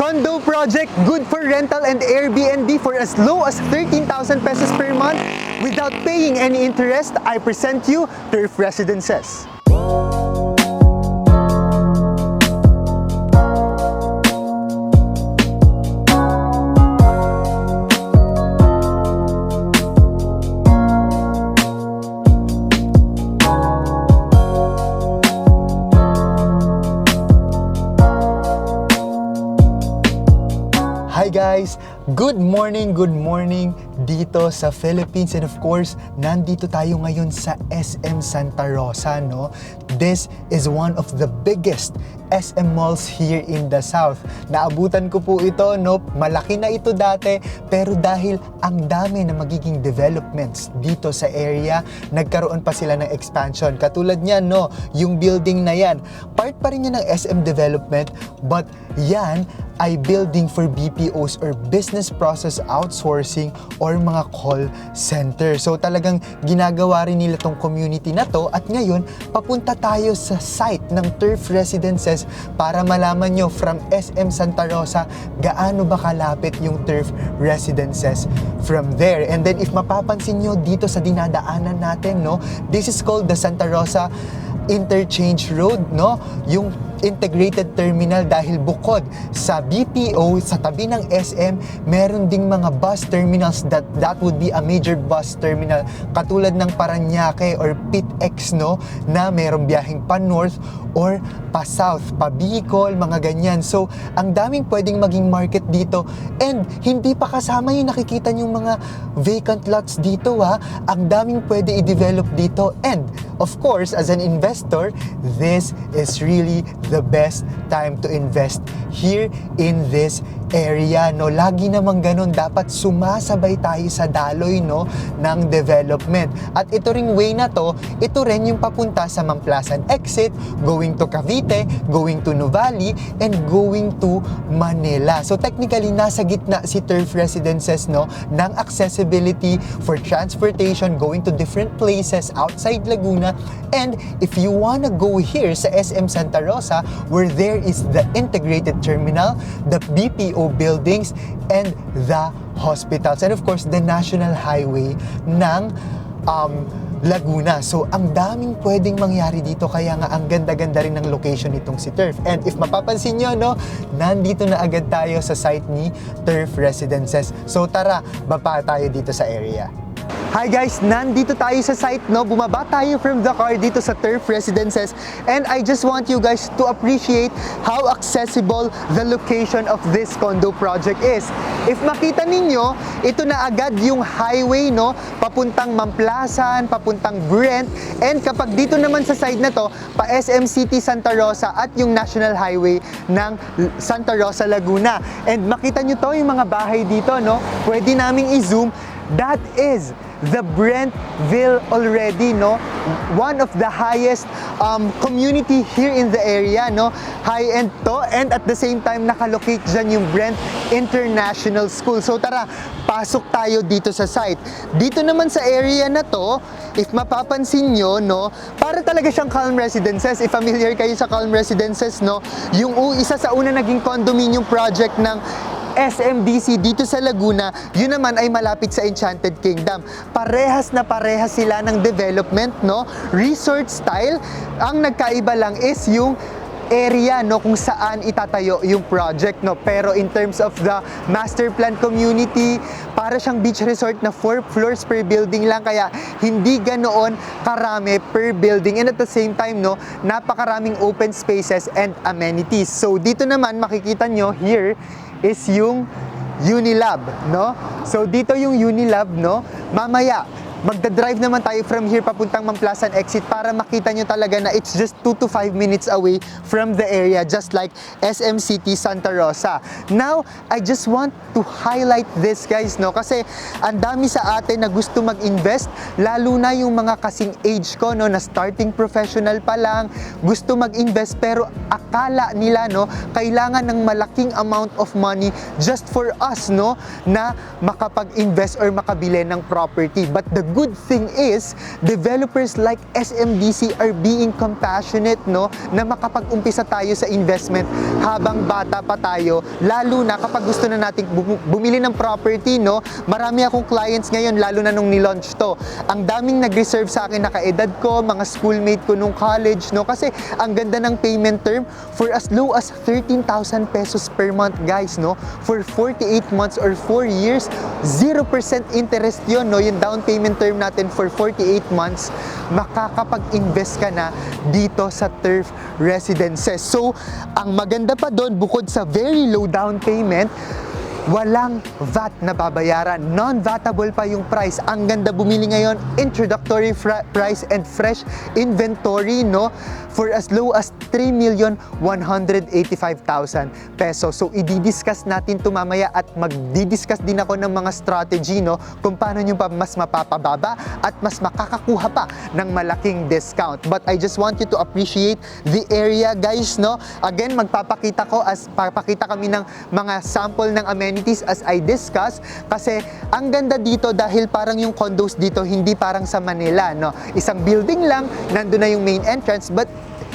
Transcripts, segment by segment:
Condo project good for rental and Airbnb for as low as 13,000 pesos per month without paying any interest. I present you Turf Residences. Hi guys! Good morning dito sa Philippines, and of course, nandito tayo ngayon sa SM Santa Rosa, no? This is one of the biggest SM malls here in the South. Naabutan ko po ito, no? Malaki na ito dati, pero dahil ang dami na magiging developments dito sa area, nagkaroon pa sila ng expansion. Katulad niyan, no? Yung building na yan, part pa rin yan ng SM development, but yan ay building for BPOs or business process outsourcing or mga call center. So talagang ginagawa rin nila tong community na to, at ngayon papunta tayo sa site ng Turf Residences para malaman nyo from SM Santa Rosa gaano ba kalapit yung Turf Residences from there. And then if mapapansin nyo dito sa dinadaanan natin, no, this is called the Santa Rosa Interchange Road, no? Yung integrated terminal, dahil bukod sa BPO sa tabi ng SM, meron ding mga bus terminals that would be a major bus terminal katulad ng Parañaque or PITX, no, na merong biyaheng pa north or pa south, pa Bicol, mga ganyan. So ang daming pwedeng maging market dito, and hindi pa kasama yung nakikita yung mga vacant lots dito, ha. Ang daming pwede i-develop dito, and of course as an investor, this is really the best time to invest here in this area, no. Lagi namang ganun, dapat sumasabay tayo sa daloy, no, ng development. At ito ring way na to, ito rin yung papunta sa Mamplasan exit, going to Cavite, going to Nuvali, and going to Manila. So technically, nasa gitna si Turf Residences, no, ng accessibility for transportation going to different places outside Laguna. And if you wanna go here sa SM Santa Rosa, where there is the integrated terminal, the BPO buildings, and the hospitals, and of course the national highway ng Laguna. So ang daming pwedeng mangyari dito, kaya nga ang ganda-ganda rin ng location nitong si Turf. And if mapapansin nyo, no, nandito na agad tayo sa site ni Turf Residences. So tara, baba tayo dito sa area. Hi guys, nandito tayo sa site, no? Bumaba tayo from the car dito sa Turf Residences, and I just want you guys to appreciate how accessible the location of this condo project is. If makita ninyo, ito na agad yung highway, no? Papuntang Mamplasan, papuntang Brent, and kapag dito naman sa side na to, pa SM City Santa Rosa at yung National Highway ng Santa Rosa, Laguna. And makita nyo to, yung mga bahay dito, no? Pwede naming i-zoom. That is the Brentville already, no? One of the highest community here in the area, no? High-end to, and at the same time nakalocate dyan yung Brent International School. So tara, pasok tayo dito sa site. Dito naman sa area na to, if mapapansin nyo, no, para talaga siyang Calm Residences. If familiar kayo sa Calm Residences, no, yung isa sa una naging condominium project ng SMDC dito sa Laguna, yun naman ay malapit sa Enchanted Kingdom. Parehas na parehas sila ng development, no? Resort style. Ang nagkaiba lang is yung area, no, kung saan itatayo yung project, no. Pero in terms of the master plan community, para siyang beach resort na 4 floors per building lang, kaya hindi ganoon karami per building, and at the same time, no, napakaraming open spaces and amenities. So dito naman makikita nyo here is yung Unilab, no? So dito yung Unilab, no? Mamaya magdadrive naman tayo from here papuntang Mamplasan exit para makita nyo talaga na it's just 2 to 5 minutes away from the area, just like SM City Santa Rosa. Now, I just want to highlight this, guys, no? Kasi ang dami sa atin na gusto mag-invest, lalo na yung mga kasing age ko, no, na starting professional pa lang, gusto mag-invest pero akala nila, no, kailangan ng malaking amount of money just for us, no, na makapag-invest or makabili ng property. But the good thing is, developers like SMDC are being compassionate, no, na makapag-umpisa tayo sa investment habang bata pa tayo, lalo na kapag gusto na nating bumili ng property, no. Marami akong clients ngayon, lalo na nung nilaunch to. Ang daming nag-reserve sa akin na kaedad ko, mga schoolmate ko nung college, no, kasi ang ganda ng payment term for as low as 13,000 pesos per month, guys, no, for 48 months or 4 years, 0% interest yon, no, yung down payment term natin for 48 months, makakapag-invest ka na dito sa Turf Residences. So, ang maganda pa doon, bukod sa very low down payment, walang VAT na babayaran. Non-vatable pa yung price. Ang ganda bumili ngayon, introductory price and fresh inventory, no? For as low as 3,185,000 pesos. So, i-discuss natin ito mamaya at mag-discuss din ako ng mga strategy, no? Kung paano nyo pa mas mapapababa at mas makakakuha pa ng malaking discount. But I just want you to appreciate the area, guys, no? Again, papakita kami ng mga sample ng amenities as I discuss, kasi ang ganda dito dahil parang yung condos dito hindi parang sa Manila, no? Isang building lang, nandun na yung main entrance, but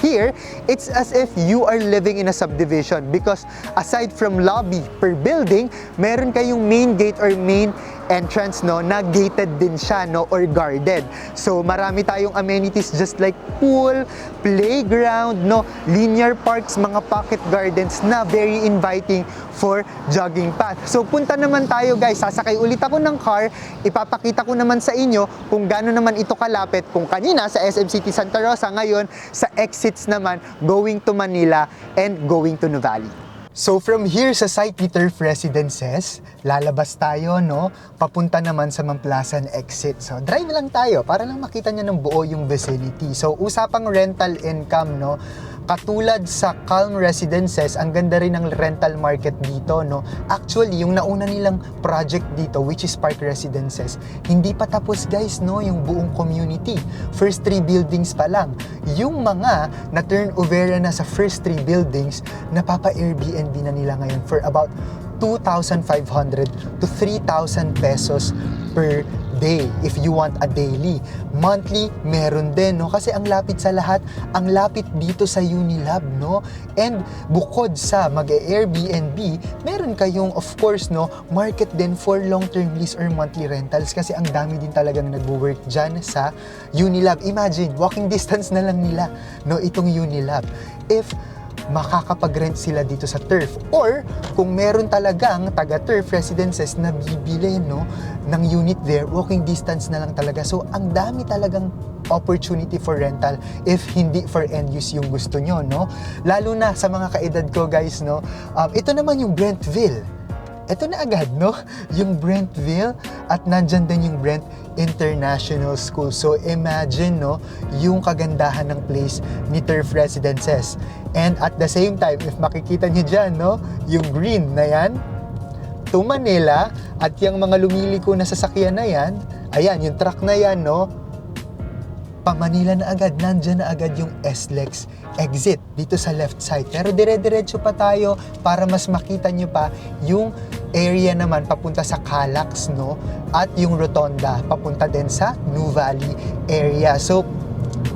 here, it's as if you are living in a subdivision, because aside from lobby per building, meron kayong main gate or main entrance, no, na gated din siya, no, or guarded. So marami tayong amenities just like pool, playground, no, linear parks, mga pocket gardens na very inviting for jogging path. So punta naman tayo, guys, sasakay ulit ako ng car, ipapakita ko naman sa inyo kung gaano naman ito kalapit, kung kanina sa SM City Santa Rosa, ngayon sa exits naman going to Manila and going to Nuvali. So from here sa site ni Turf Residences, lalabas tayo, no, papunta naman sa Mamplasan exit. So drive lang tayo para lang makita niyo ng buo yung vicinity. So usapang rental income, no, katulad sa Calm Residences, ang ganda rin ng rental market dito, no. Actually, yung nauna nilang project dito, which is Park Residences, hindi pa tapos, guys, no, yung buong community. First 3 buildings pa lang. Yung mga na turnover na sa first 3 buildings, napapa-Airbnb na nila ngayon for about 2,500 to 3,000 pesos per day if you want a daily. Monthly, meron din, no? Kasi ang lapit sa lahat, ang lapit dito sa Unilab, no? And bukod sa mag-Airbnb, meron kayong, of course, no, market din for long-term lease or monthly rentals, kasi ang dami din talagang nagwo-work dyan sa Unilab. Imagine, walking distance na lang nila, no, itong Unilab. If makakapag-rent sila dito sa Turf, or kung meron talagang taga-Turf Residences na bibili, no, ng unit there, walking distance na lang talaga. So ang dami talagang opportunity for rental if hindi for end use yung gusto nyo, no? Lalo na sa mga kaedad ko, guys, no. Ito naman yung Brentville. Ito na agad, no? Yung Brentville, at nandyan din yung Brent International School. So imagine, no, yung kagandahan ng place ni Turf Residences. And at the same time, if makikita nyo dyan, no, yung green na yan, to Manila, at yung mga lumiliko na sasakyan na yan, ayan, yung truck na yan, no, pa-Manila na agad, nandyan na agad yung SLEX exit dito sa left side. Pero dire-diretso pa tayo para mas makita nyo pa yung area naman papunta sa Calax, no? At yung Rotonda papunta din sa Nuvali area. So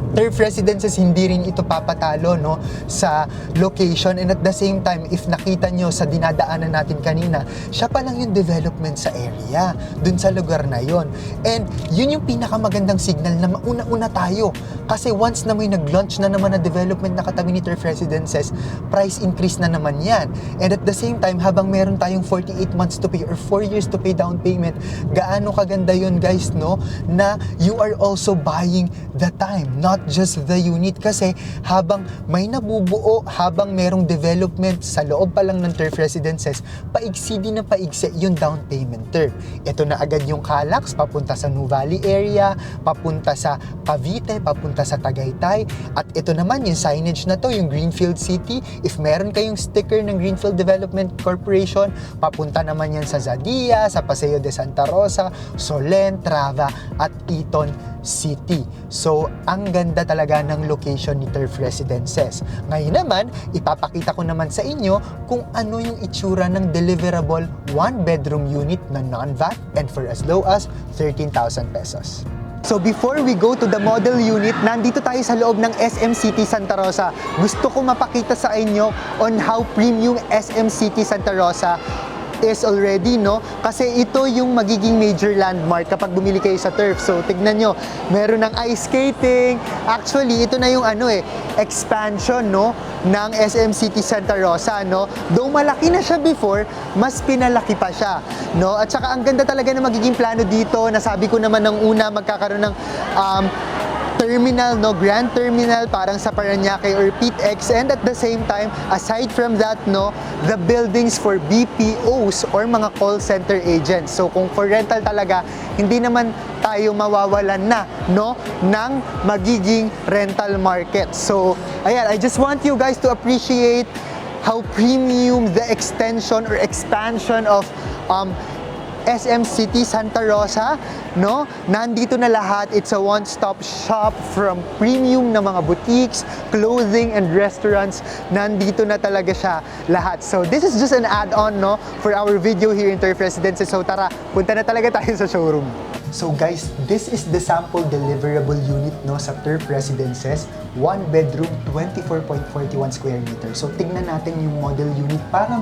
Turf Residences, hindi rin ito papatalo, no, sa location, and at the same time, if nakita nyo sa dinadaanan natin kanina, siya pa lang yung development sa area, dun sa lugar na yon. And yun yung pinakamagandang signal na mauna-una tayo, kasi once na may nag-launch na naman na development na katabi ni Turf Residences, price increase na naman yan. And at the same time, habang meron tayong 48 months to pay or 4 years to pay down payment, gaano kaganda yun, guys, no, na you are also buying the time, not just the unit, kasi habang may nabubuo, habang merong development sa loob pa lang ng Turf Residences, paigsi din na paigsi yung down payment term. Ito na agad yung Calax, papunta sa Nuvali area, papunta sa Cavite, papunta sa Tagaytay, at ito naman yung signage na to, yung Greenfield City. If meron kayong sticker ng Greenfield Development Corporation, papunta naman yan sa Zadia, sa Paseo de Santa Rosa, Solen, Trava, at Eton city. So, ang ganda talaga ng location ni Turf Residences. Ngayon naman, ipapakita ko naman sa inyo kung ano yung itsura ng deliverable 1-bedroom unit na non-VAT and for as low as 13,000 pesos. So before we go to the model unit, nandito tayo sa loob ng SM City Santa Rosa. Gusto ko mapakita sa inyo on how premium SM City Santa Rosa is already, no? Kasi ito yung magiging major landmark kapag bumili kayo sa Turf. So, tignan nyo, meron ng ice skating. Actually, ito na yung expansion, no? Ng SM City Santa Rosa, no? Though malaki na siya before, mas pinalaki pa siya, no? At saka ang ganda talaga na magiging plano dito. Nasabi ko naman ng una, magkakaroon ng terminal, no, Grand Terminal, parang sa Parañaque or PITX, and at the same time, aside from that, no, the buildings for BPOs or mga call center agents. So kung for rental talaga, hindi naman tayo mawawalan na, no, ng magiging rental market. So ayan, I just want you guys to appreciate how premium the extension or expansion of SM City Santa Rosa, no? Nandito na lahat. It's a one-stop shop from premium na mga boutiques, clothing, and restaurants. Nandito na talaga siya lahat. So this is just an add-on, no, for our video here in Turf Residences. So tara, punta na talaga tayo sa showroom. So guys, this is the sample deliverable unit, no, sa Turf Residences. 1-bedroom, 24.41 square meter. So tingnan natin yung model unit para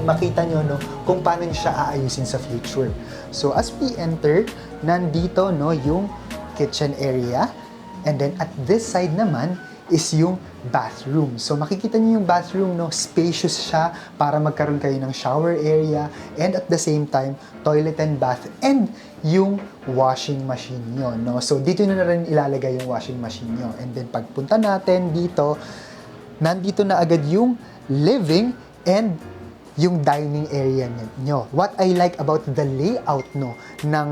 makita nyo, no, kung paano siya aayusin sa future. So as we enter, nandito, no, yung kitchen area, and then at this side naman is yung bathroom. So makikita niyo yung bathroom, no, spacious siya para magkaroon kayo ng shower area, and at the same time toilet and bath, and yung washing machine nyo, no. So dito na rin ilalagay yung washing machine nyo, and then pagpunta natin dito, nandito na agad yung living and yung dining area nyo. What I like about the layout, no, ng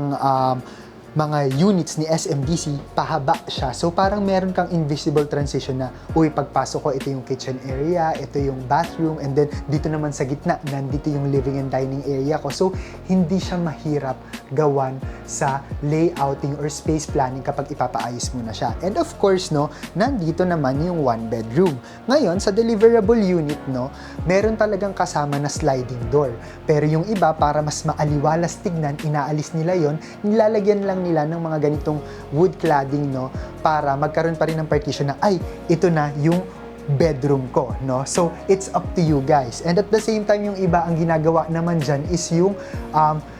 mga units ni SMDC, pahaba siya. So parang meron kang invisible transition na, uy, pagpasok ko, ito yung kitchen area, ito yung bathroom, and then dito naman sa gitna, nandito yung living and dining area ko. So hindi siya mahirap gawan sa layouting or space planning kapag ipapaayos mo na siya. And of course, no, nandito naman yung 1-bedroom. Ngayon, sa deliverable unit, no, meron talagang kasama na sliding door. Pero yung iba, para mas maaliwalas tignan, inaalis nila yon, nilalagyan lang nila ng mga ganitong wood cladding, no, para magkaroon pa rin ng partition na, ay, ito na yung bedroom ko, no. So it's up to you guys. And at the same time, yung iba, ang ginagawa naman dyan is yung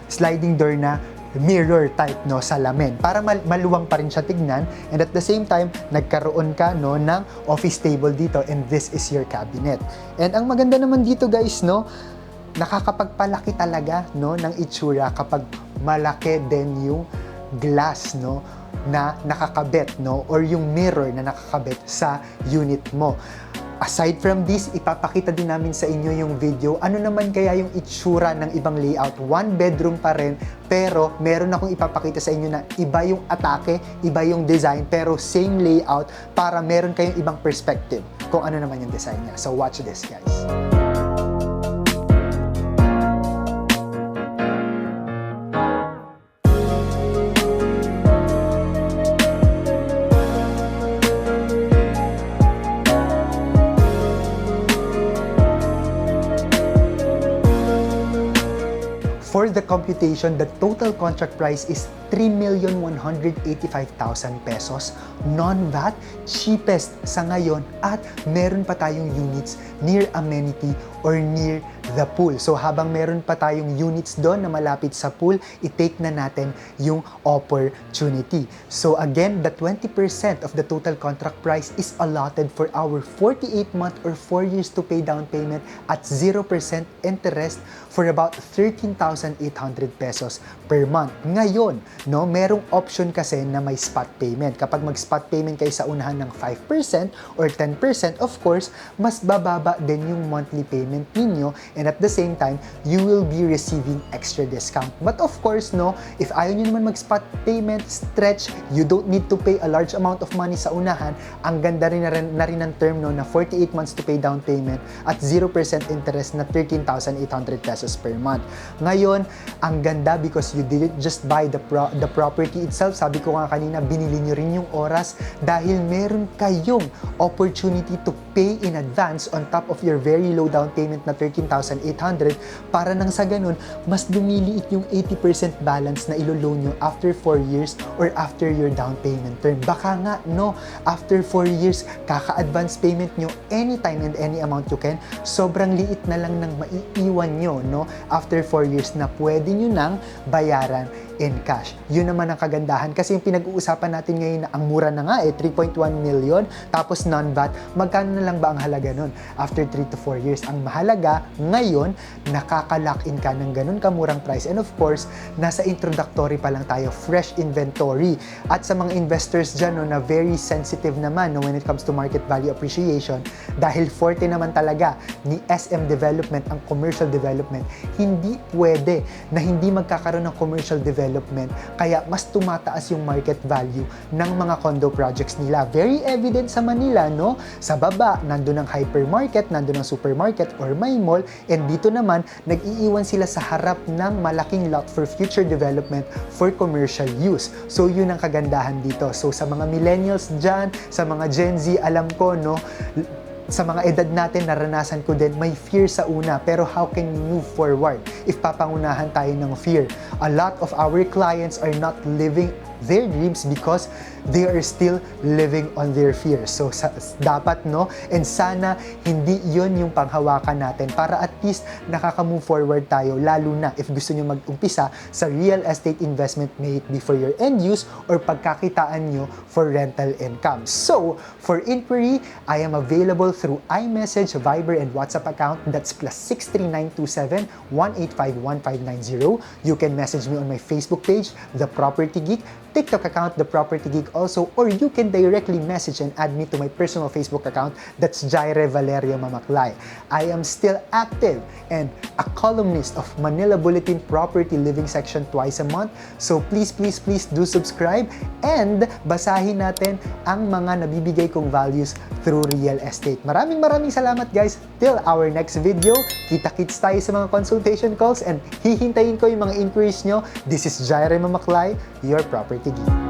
sliding door na mirror type, no, salamin, para maluwang pa rin siya tignan, and at the same time nagkaroon ka, no, ng office table dito, and this is your cabinet. And ang maganda naman dito, guys, no, nakakapagpalaki talaga, no, ng itsura kapag malaki din yung glass, no, na nakakabit, no, or yung mirror na nakakabit sa unit mo. Aside from this, ipapakita din namin sa inyo yung video, ano naman kaya yung itsura ng ibang layout. 1-bedroom pa rin, pero meron akong ipapakita sa inyo na iba yung atake, iba yung design, pero same layout, para meron kayong ibang perspective kung ano naman yung design niya. So watch this, guys. For the computation, the total contract price is 3,185,000 pesos. Non-VAT, cheapest sa ngayon, at meron pa tayong units near amenity or near the pool. So habang meron pa tayong units doon na malapit sa pool, i-take na natin yung opportunity. So again, the 20% of the total contract price is allotted for our 48-month or 4 years to pay down payment at 0% interest for about 13,800 pesos per month. Ngayon, no, merong option kasi na may spot payment. Kapag mag-spot payment kayo sa unahan ng 5% or 10%, of course, mas bababa din yung monthly payment ninyo, and at the same time, you will be receiving extra discount. But of course, no, if ayaw nyo naman mag-spot payment, stretch, you don't need to pay a large amount of money sa unahan. Ang ganda rin na rin ng term, no, na 48 months to pay down payment at 0% interest na 13,800 pesos per month. Ngayon, ang ganda because you didn't just buy the property itself. Sabi ko nga kanina, binili nyo rin yung oras dahil meron kayong opportunity to pay in advance on top of your very low down payment na 13,800 para nang sa ganun, mas lumiliit yung 80% balance na ilo-loan nyo after 4 years or after your down payment term. Baka nga, no, after 4 years, kaka-advance payment nyo anytime and any amount you can, sobrang liit na lang ng maiiwan nyo, no, after 4 years na pwede nyo nang bayaran in cash. Yun naman ang kagandahan kasi yung pinag-uusapan natin ngayon na ang mura na nga 3.1 million tapos non-VAT, magkano na lang ba ang halaga nun after 3 to 4 years? Ang mahalaga ngayon, nakaka-lock in ka ng ganun kamurang price, and of course, nasa introductory pa lang tayo, fresh inventory. At sa mga investors dyan, no, na very sensitive naman, no, when it comes to market value appreciation, dahil forte naman talaga ni SM Development ang commercial development, hindi pwede na hindi magkakaroon ng commercial development, kaya mas tumataas yung market value ng mga condo projects nila. Very evident sa Manila, no? Sa baba, nandun ang hypermarket, nandun ang supermarket or may mall, and dito naman, nag-iiwan sila sa harap ng malaking lot for future development for commercial use. So, yun ang kagandahan dito. So, sa mga millennials dyan, sa mga Gen Z, alam ko, no? Sa mga edad natin, naranasan ko din, may fear sa una, pero how can you move forward if papangunahan tayo ng fear? A lot of our clients are not living their dreams because they are still living on their fears. So, dapat, no? And sana, hindi yun yung panghawakan natin para at least nakaka-move forward tayo, lalo na if gusto nyo mag-umpisa sa real estate investment, may it be for your end use or pagkakitaan nyo for rental income. So, for inquiry, I am available through iMessage, Viber, and WhatsApp account. That's +63927 1851590. You can message me on my Facebook page, The Property Geek, TikTok account, The Property Geek also, or you can directly message and add me to my personal Facebook account. That's Jaire Valerio Mamaklay. I am still active and a columnist of Manila Bulletin Property Living section twice a month. So please do subscribe and basahin natin ang mga nabibigay kong values through real estate. Maraming salamat guys. Till our next video, kita-kits tayo sa mga consultation calls and hihintayin ko yung mga inquiries nyo. This is Jaire Mamaklay, your property geek.